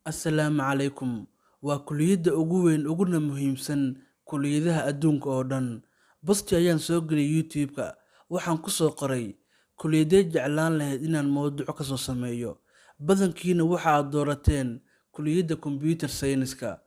Assalaamu calaykum. Waa kulliyadda ugu weyn uguna muhiimsan kulliyadaha adduunka oo dhan. Bosti ayaan soo geliyay YouTube-ka. Waxaan ku soo qoray kulliyadee jeclaan lahayd inaan mowduuc ka soo sameeyo. Badankiina waxa aad doorateen kulliyadda Computer Science-ka.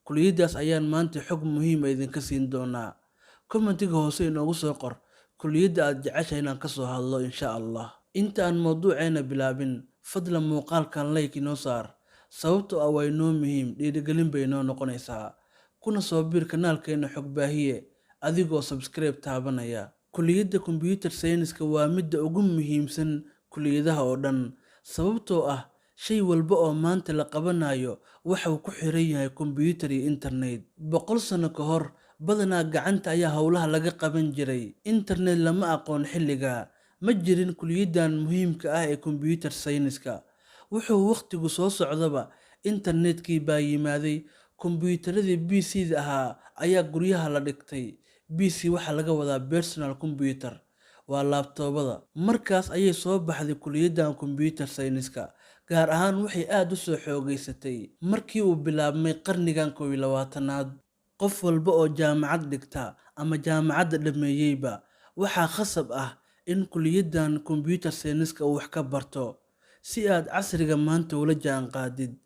Kulliyaddaas ayaan maanta xog muhiim ah idinka siin doonaa. Commentiga hoose inoogu soo qor kulliyadda aad jeceshahay inaan ka soo hadlo insha Allah. Inta aan mowduuceena bilaabin, fadlan muuqaalkan like inoo saar. Sababtoo ah waa inoo muhiim, dhiirigelin bay inoo noqonaysaa. Kuna soo biir kanaalkeena xog baahiye adigoo subscribe taabanaya. Kulliyadda Computer Science-ka waa midda ugu muhiimsan kulliyadaha oo dhan. Sababtoo ah shay walba oo maanta la qabanayo waxa uu ku xiran yahay kombiyuutar iyo internet. 100 sano ka hor, badanaa gacanta ayaa howlaha laga qaban jiray. Internet lama aqoon xilligaa. Ma jirin kulliyaddan muhiimka ah ee Computer Science-ka. Wuxuu waqtigu soo socdaba, internetkii baa yimaaday. Kombiyuutaradii PC-da ahaa ayaa guryaha la dhigtay. PC waxaa laga wadaa personal computer, waa laabtoobada. Markaas ayay soo baxday kulliyaddan Computer Science-ka. Gaar ahaan waxay aad u soo xoogaysatay markii uu bilaabmay qarnigan 21aad. Qof walba oo jaamacad dhigta ama jaamacadda dhameeyayba, waxaa khasab ah in kulliyaddan Computer Science-ka uu wax ka barto. Si aad casriga maanta ula jaanqaadid,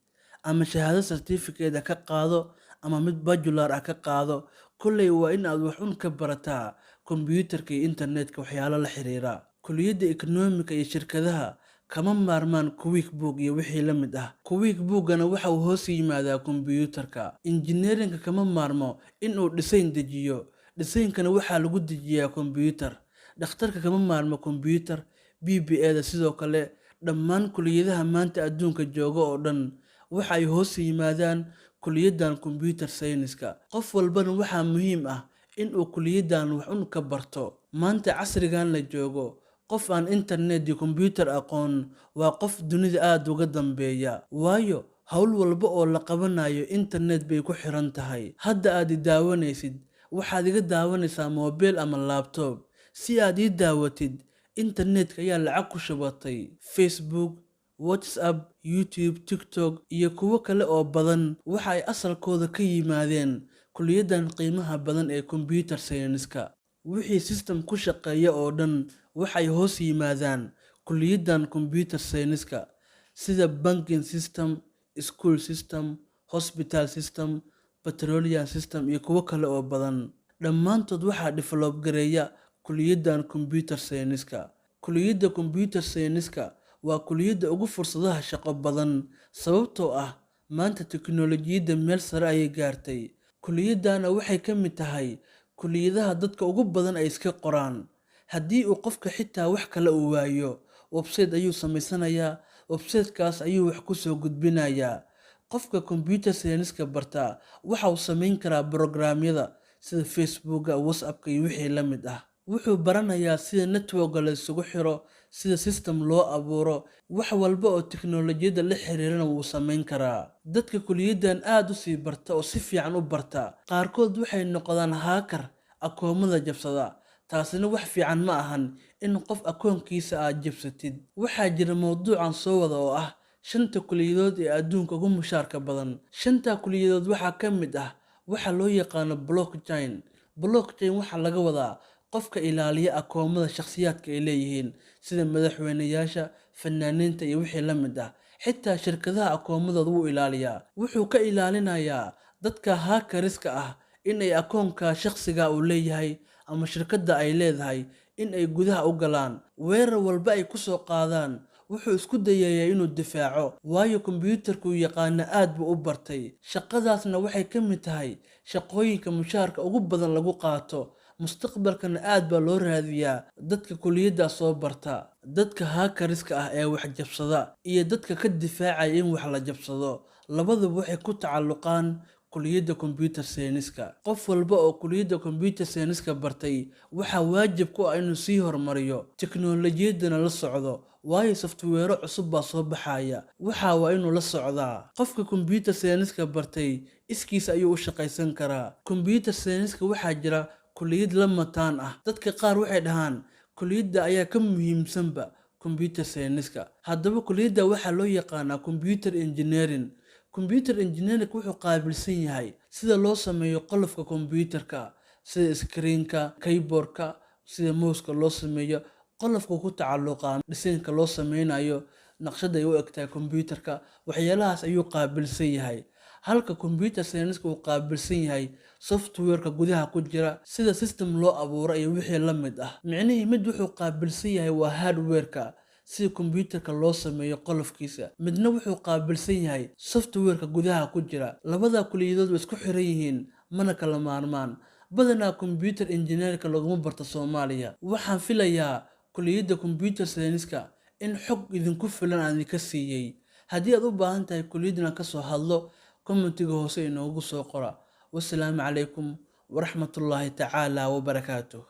ama shahaado certificate ka qaado ama mid bachelor ah ka qaado, kulley waa in aad wax un ka barataa kombiyuutarka iyo internetka waxyaalo la xiriira. Kulliyadda economic iyo shirkadaha kama maarmaan QuickBook iyo wixii la mid ah. QuickBook-gana waxa uu hoos yimaadaa kombiyuutarka. Engineering kama maarmo in uu design dejiyo. Design-kana waxaa lagu dejiyaa kombiyuutar. Dhakhtarka kama maarmo kombiyuutar. BBA-da sidoo kale. Dhammaan kulliyadaha maanta adduunka jooga oo dhan waxa ay hoos yimaadaan kulliyaddan Computer Science-ka. Qof walbana waxaa muhiim ah in uu kulliyaddan wax un ka barto. Maanta casrigan la joogo, qof aan internet iyo kombiyuutar aqoon waa qof dunida aad uga dambeeya. Waayo, hawl walba oo la qabanayo internet bay ku xiran tahay. Hadda aad i daawanaysid, waxaad iga daawanaysaa mobile ama laptop. Si aad ii daawatid, internetka ayaa lacag ku shubatay. Facebook, WhatsApp, YouTube, TikTok iyo kuwo kale oo badan waxa ay asalkooda ka yimaadeen kulliyaddan qiimaha badan ee Computer Science-ka. Wixii system ku shaqeeya oo dhan waxay hoos yimaadaan kulliyaddan Computer Science-ka, sida banking system, school system, hospital system, petroleum system iyo kuwo kale oo badan. Dhammaantood waxaa develop gareeya kulliyaddan Computer Science-ka. Kulliyadda Computer Science-ka waa kulliyadda ugu fursadaha shaqo badan. Sababtoo ah maanta tiknoolajiyadda meel sare ayay gaartay. Kulliyaddaana waxay ka mid tahay kulliyadaha dadka ugu badan ay iska qoraan. Haddii uu qofka xitaa wax kale u waayo, website ayuu samaysanayaa. Website-kaas ayuu wax ku soo gudbinayaa. Qofka Computer Science-ka barta waxa uu samayn karaa programyada sida Facebook, WhatsApp iyo wixii la mid ah. Wuxuu baranayaa sida network la isugu xiro, sida system loo abuuro, wax walba oo tiknoolajiyadda la xiriirana wuu samayn karaa. Dadka kulliyaddan aad u sii barta oo si fiican u barta, qaarkood waxay noqdaan hacker, akoomada jabsada. Taasina wax fiican ma ahan in qof akoonkiisa aad jabsatid. Waxaa jira mowduucan soo wada oo ah 5 kulliyadood ee adduunka ugu mushaarka badan. 5 kulliyadood waxaa ka mid ah waxa loo yaqaano blockchain. Blockchain waxaa laga wadaa qofka ilaaliya akoomada shakhsiyaadka ay leeyihiin, sida madaxweynayaasha, fanaaniinta iyo wixii la mid ah. Xitaa shirkadaha akoomadooda wuu ilaaliyaa. Wuxuu ka ilaalinayaa dadka hackers-ka ah in ay akoonka shakhsiga u leeyahay ama shirkadda ay leedahay in ay gudaha u galaan. Weerar walba ay ku soo qaadaan, wuxuu isku dayayaa inuu difaaco. Waayo kombiyuutarku yaqaana aad buu u bartay. Shaqadaasna waxay ka mid tahay shaqooyinka mushaarka ugu badan lagu qaato. Mustaqbalkana aad baa loo raadiyaa dadka kulliyadda soo barta. Dadka hackers-ka ah ee wax jabsada iyo dadka ka difaacaya in wax la jabsado, labaduba waxay ku tacalluqaan kulliyadda Computer Science-ka. Qof walba oo kulliyadda Computer Science-ka bartay waxaa waajib ku ah inuu sii horumariyo, tiknoolajiyaddana la socdo. Waayo software cusub baa soo baxaya. Waxa waa inuu la socdaa. Qofka Computer Science-ka bartay iskiisa ayuu u shaqaysan karaa. Computer Science-ka waxaa jira kulliyad la mataan ah. Dadka qaar waxay dhahaan kulliyadda ayaa ka muhiimsanba Computer Science-ka. Haddaba kulliyadda waxaa loo yaqaanaa Computer Engineering. computer engineering wuxuu qaabilsan yahay sida loo sameeyo qolofka computerka, sida screenka, keyboardka, sida mouse-ka loo sameeyo, qolofka ku tacalluqa dhisaynka loo sameynayo, naqshada ay u egtahay computerka, waxyaalahaas ayuu qaabilsan yahay. Halka computer science uu qaabilsan yahay software-ka gudaha ku jira, sida system loo abuuro iyo wixii la mid ah. Micnihii mid wuxuu qaabilsan yahay waa hardware-ka, sida computerka loo sameeyo qolofkiisa, midna wuxuu qaabilsan yahay software-ka gudaha ku jira. Labada kuliyadood way isku xiran yihiin, mana kala maarmaan. Badanaa computer engineering laguma barto Soomaaliya. Waxaan filayaa kuliyadda computer science-ka in xog idinku filan aan idinka siiyay. Haddii aad u baahan tahay kuliyaddan ka soo hadlo, commentiga hoose inoogu soo qora. Wassalaamu calaykum waraxmatullaahi tacaala wabarakaatuh.